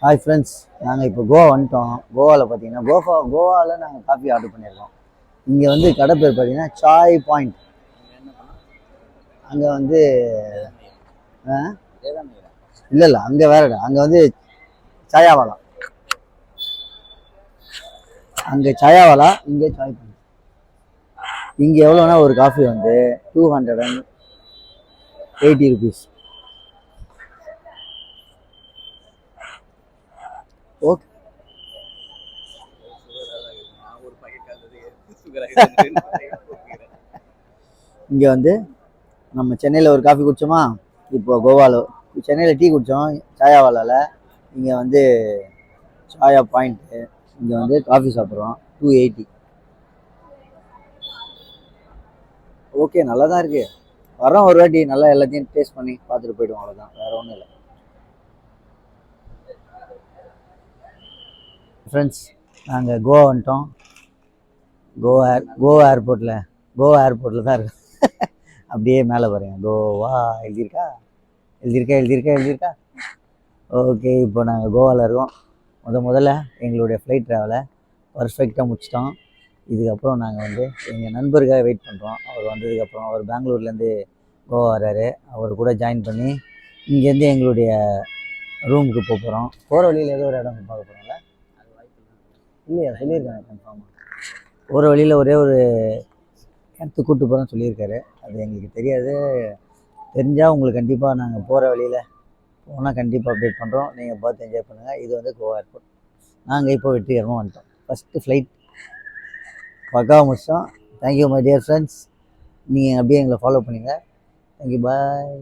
Hi friends, நாங்கள் இப்போ கோவா வந்துட்டோம். கோவாவில் பார்த்தீங்கன்னா கோவாவில் நாங்கள் காஃபி ஆர்டர் பண்ணியிருக்கோம். இங்கே வந்து கடை பேர் பார்த்தீங்கன்னா சாய் பாயிண்ட். அங்கே வந்து இல்லை அங்கே வேறடா. அங்கே வந்து சாயாவாலா, அங்கே சாயாவாலா, இங்கே சாய் பாயிண்ட். இங்கே எவ்வளோனா ஒரு காஃபி வந்து 280 rupees. ஓகே, இங்கே வந்து நம்ம சென்னையில் ஒரு காஃபி குடித்தோமா, இப்போ கோவாவில் சென்னையில் டீ குடித்தோம் சாயாவாலாவில். இங்கே வந்து சாயா பாயிண்ட்டு, இங்கே வந்து காஃபி சாப்பிட்றோம் 280. ஓகே, நல்லா தான் இருக்குது. வரோம் ஒரு வாட்டி நல்லா எல்லாத்தையும் டேஸ்ட் பண்ணி பார்த்துட்டு போய்டுவோம், அவ்வளோதான், வேறு ஒன்றும் இல்லை. ஃப்ரெண்ட்ஸ், நாங்கள் கோவா வந்துட்டோம். கோவா ஏர்போர்ட்டில் தான் இருக்கு. அப்படியே மேலே பாருங்க, கோவா எழுதியிருக்கா. ஓகே, இப்போ நாங்கள் கோவாவில் இருக்கோம். முதல்ல எங்களுடைய ஃப்ளைட் ட்ராவலை பர்ஃபெக்டாக முடிச்சிட்டோம். இதுக்கப்புறம் நாங்கள் வந்து எங்கள் நண்பருக்காக வெயிட் பண்ணுறோம். அவர் வந்ததுக்கப்புறம் அவர் பெங்களூர்லேருந்து கோவா வர்றாரு. அவர் கூட ஜாயின் பண்ணி இங்கேருந்து எங்களுடைய ரூமுக்கு போகிறோம். போகிற வழியில் ஏதோ ஒரு இடம் பார்க்க போகிறோம்ல, இல்லையா சொல்லியிருக்காங்க கன்ஃபார்மாக. போகிற வழியில் ஒரே ஒரு இடத்துக்கு கூப்பிட்டு போகிறோன்னு சொல்லியிருக்காரு. அது எங்களுக்கு தெரியாது. தெரிஞ்சால் உங்களுக்கு கண்டிப்பாக நாங்கள் போகிற வழியில் போனால் கண்டிப்பாக அப்டேட் பண்ணுறோம். நீங்கள் பார்த்து என்ஜாய் பண்ணுங்கள். இது வந்து கோவா ஏர்போர்ட். நாங்கள் இப்போ வெற்றிகரமாக வந்துட்டோம். ஃபஸ்ட்டு ஃப்ளைட் பக்காவாக முடிச்சோம். Thank you my dear friends. நீங்கள் அப்படியே எங்களை ஃபாலோ பண்ணுங்கள். தேங்க்யூ, பாய்.